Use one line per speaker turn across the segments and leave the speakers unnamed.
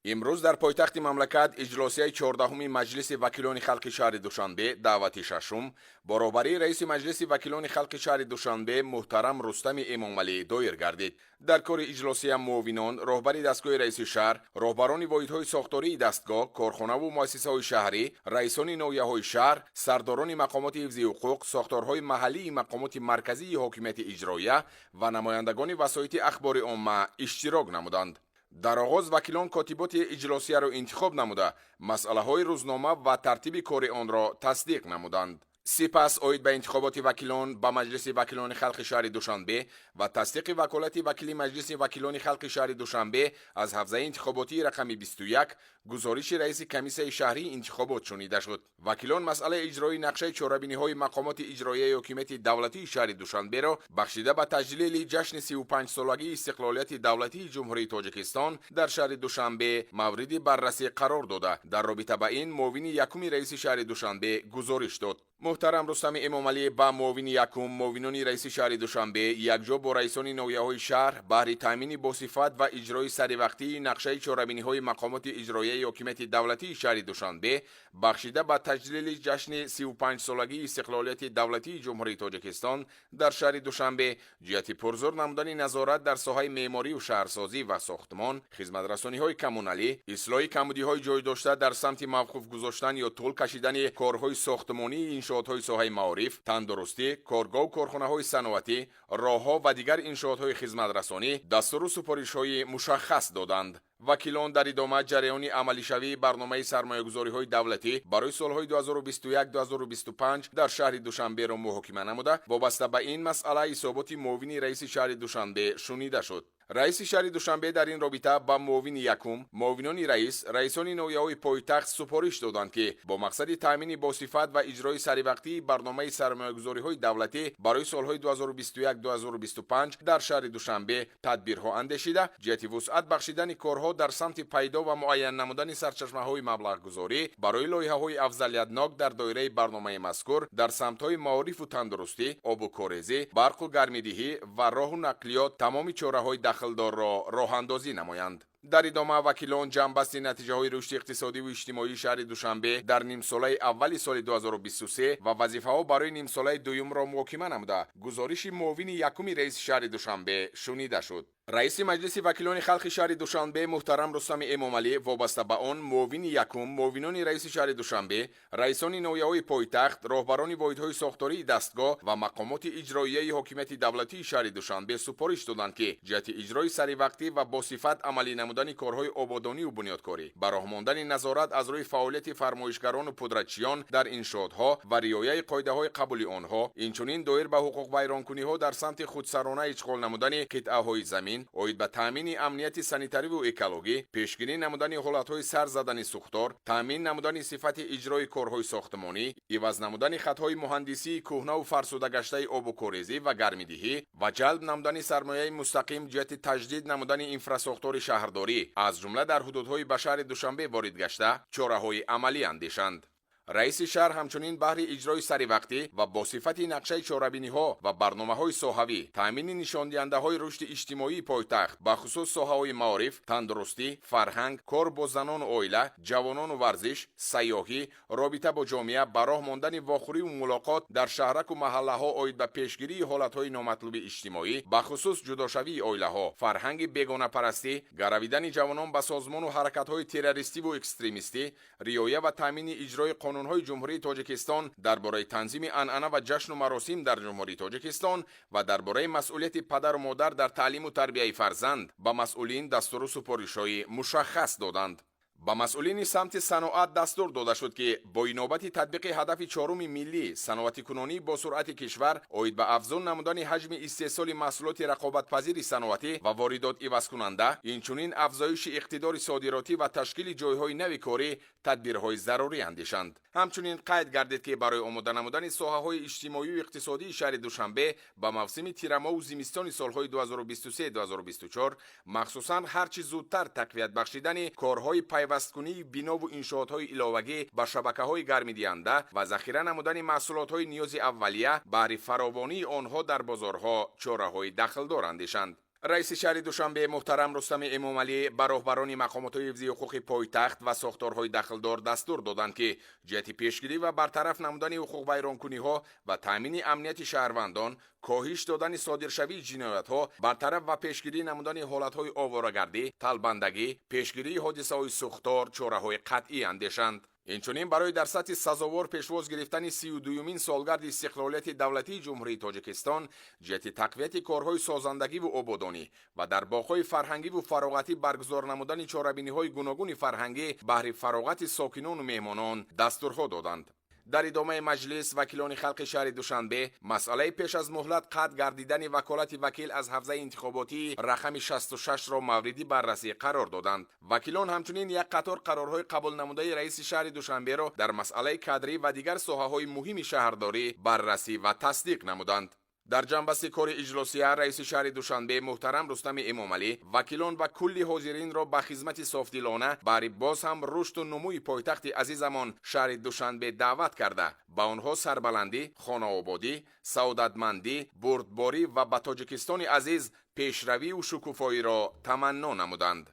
امروز در پایتخت مملکت اجلاسی 14 مجلس وکیلان خلق شهر دوشنبه دعوت ششم برابری رئیس مجلس وکیلان خلق شهر دوشنبه محترم رستم امامعلی دایر گردید. در کار اجلاسی معاونان، راهبر دستگاه رئیس شهر، راهبران واحدهای ساختاری دستگاه، کارخانه و مؤسسه‌های شهری، رئیسان ناحیه‌های شهر، سرداران مقامات حفظ حقوق، ساختارهای محلی مقامات مرکزی حاکمیت اجراییه و نمایندگان وسایط اخبار عامه اشتراک نمودند. در آغاز وکیلان کاتبات اجلاسیه را انتخاب نموده مسئله های روزنامه و ترتیب کار آن را تصدیق نمودند. سپس آید به انتخابات وکیلان به مجلس وکیلان خلق شهر دوشنبه و تصدیق وکالت وکیل مجلس وکیلان خلق شهر دوشنبه از حوزه انتخاباتی رقم 21 گزارش رئیس کمیسیون شهری انتخابات شنیده شد. وکیلان مسئله اجرای نقشه چهاربینی‌های مقامات اجرایی حکومت دولتی شهر دوشنبه را بخشیده به تجلیل جشن 35 سالگی استقلالیت دولتی جمهوری تاجیکستان در شهر دوشنبه مورد بررسی قرار داده. در رابطه با این معاون یکم رئیس شهر دوشنبه گزارش داد. محترم رستم امامعلی با معاون یکم معاونان رئیس شهر دوشنبه یکجا با رئیسان ناحیه‌های شهر بهره تامین باصفت و اجرای سریع نقشه چهاربینی‌های مقامات اجرایی حکومت دولتی شهر دوشنبه بخشیده به تجلیل جشن 35 سالگی استقلالیت دولتی جمهوری تاجیکستان در شهر دوشنبه جهت پرزور نمودن نظارت در ساحه معماری و شهرسازی و ساختمان، خدمت‌رسانی‌های کمونالی، اصلاح کمبودی‌های جای داشته در سمت موقوف گذاشتن یا طول کشیدن کارهای ساختمانی، انشاءات‌های ساحه معارف، تندرستی، کارگاه و کارخانه‌های صنعتی، راه‌ها و دیگر انشاءات‌های خدمت‌رسانی دستور و سفارش‌های مشخص دادند. وکیلان در ادامه جریان عملی شوی برنامه سرمایه‌گذاری‌های دولتی برای سالهای 2021-2025 در شهر دوشنبه را محاکمه نموده وابسته به این مسئله حسابات معاون رئیس شهر دوشنبه شنیده شد. رئیس شهر دوشنبه در این رابطه با معاون یکم، معاونان رئیس، رئیسان ناحیه‌های پایتخت سفارش دادند که با مقصد تامین باصفت و اجرای سریع برنامه سرمایه‌گذاری‌های دولتی برای سالهای 2021-2025 در شهر دوشنبه تدبیرها اندیشیده جهت وسعت بخشیدن کارها در سمت پیدا و معین نمودن سرچشمه‌های مبلغ‌گذاری برای لایحه‌های افضلیت‌ناک در دایره برنامه مذکور در سمت‌های معارف و تندرستی، آب و کاریزی، برق و گرم‌دهی و راه و نقلیات تمام چاره‌های دخلدار را راه اندازی نمایند. در ادامه وکیلان جنبست نتیجه های رشد اقتصادی و اجتماعی شهر دوشنبه در نیم ساله اول سال 2023 و وظیفه ها برای نیم ساله دوم را محاکمه نموده گزارش معاون یکم رئیس شهر دوشنبه شنیده شد. رئیس مجلس وکیلان خلق شهر دوشنبه محترم رستم امامعلی وابسته به آن معاون یکم معاونان رئیس شهر دوشنبه رئیسان ناحیه‌های پایتخت راهبران واحدهای ساختاری دستگاه و مقامات اجرایی حکومت دولتی شهر دوشنبه سفارش دادند که جهت اجرای سریع و باصفت عملی نمودن کارهای آبادانی و بنیادکاری برای ماندن نظارت از روی فعالیت فرمایشگران و پدرچیان در انشاءاتها و رعایت قاعده‌های قبول آنها اینچنین دایر به حقوق ویرانکنی‌ها در سمت خودسرانه اشغال نمودن قطعه‌های زمین اوید به تامین امنیت سانیتاری و اکولوژی، پیشگیری نمودن حالت‌های سر زدن سوختار، تامین نمودن صفت اجرای کارهای ساختمانی، عوض نمودن خطهای مهندسی کهنه و فرسوده گشته آب و کاریزی و گرم‌دهی و جلب نمودن سرمایه مستقیم جهت تجدید نمودن انفراستراکچور شهرداری از جمله در حدودهای به شهر دوشنبه وارد گشته چاره‌های عملی اندیشند. رئیس شهر همچنین بهر اجرای سریع و با صفت نقشه چهاربینی‌ها و برنامه‌های ساحوی تامین نشاندهنده‌های رشد اجتماعی پایتخت به خصوص ساحه‌های معارف، تندرستی، فرهنگ، کار با زنان و عائله، جوانان و ورزش، سیاحی، رابطه با جامعه برای ماندن واخوری و ملاقات در شهرک و محله‌ها اوید به پیشگیری حالت‌های نامطلوب اجتماعی به خصوص جداشوی عائله‌ها، فرهنگ بیگانه پرستی، گرویدن جوانان به سازمان و حرکت‌های تروریستی و اکستریمیستی، رعایت و تامین اجرای قانون‌های جمهوری تاجیکستان درباره تنظیم عنعنه و جشن و مراسم در جمهوری تاجیکستان و درباره مسئولیت پدر و مادر در تعلیم و تربیت فرزند به مسئولین دستور و سفارش‌های مشخص دادند. با مسئولین سمت صنعت دستور داده شد که با اینابت تطبیق هدف چهارم ملی صنعتی کنونی با سرعت کشور اوید به افزون نمودن حجم استحصال محصولات رقابت‌پذیر صنعتی و واردات عوض کننده اینچنین افزایش اقتدار صادراتی و تشکیل جایهای نوی کاری تدبیرهای ضروری اندیشند. همچنین قید گردید که برای آماده نمودن ساحه‌های اجتماعی و اقتصادی شهر دوشنبه با موسم تیرما و زمستان سالهای 2023-2024 مخصوصاً هرچی زودتر تقویت بخشیدن کارهای پیوستکنی بنا و انشاءات‌های علاوگی به شبکه‌های گرم‌دهنده و ذخیره نمودن محصولات‌های نیاز اولیه برای فراوانی آنها در بازارها چاره‌های دخلدار اندیشند. رئیس شهر دوشنبه محترم رستم امامعلی به راهبران مقامات حفظی حقوق پایتخت و ساختارهای دخلدار دستور دادند که جهت پیشگیری و برطرف نمودن حقوق ویرانکنی‌ها و تامین امنیت شهروندان، کاهش دادن صادرشوی جنایت‌ها، برطرف و پیشگیری نمودن حالت‌های آواره‌گردی، طلبندگی، پیشگیری حادثه‌های سوختار چاره‌های قطعی اندیشند. اینچنین برای در سطح سزاوار پیشواز گرفتن 32مین سالگرد استقلالیت دولتی جمهوری تاجیکستان جهت تقویت کارهای سازندگی و آبادانی و در باغ‌های فرهنگی و فراغتی برگزار نمودن چاره‌بینی‌های گوناگون فرهنگی بهر فراغت ساکنان و مهمانان دستورها دادند. در ادامه مجلس وکیلان خلق شهر دوشنبه مسئله پیش از مهلت قطع گردیدن وکالت وکیل از حوزه انتخاباتی رقم 66 را موردی بررسی قرار دادند. وکیلان همچنین یک قطار قرارهای قبول نموده رئیس شهر دوشنبه را در مسئله کادری و دیگر ساحه‌های مهم شهرداری بررسی و تصدیق نمودند. در جنبسته کار اجلاسیه رئیس شهر دوشنبه محترم رستم امامعلی وکیلان و کل حاضرین را به خدمت صافدلانه برای باز هم رشد و نموی پایتخت عزیزمان شهر دوشنبه دعوت کرده با آنها سربلندی، خانه‌آبادی، سعادتمندی، بردباری و به تاجیکستان عزیز پیشروی و شکوفایی را تمنا نمودند.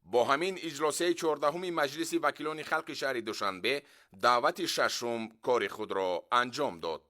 با همین اجلاسیه 14 مجلس وکیلان خلق شهر دوشنبه دعوت ششم کار خود را انجام داد.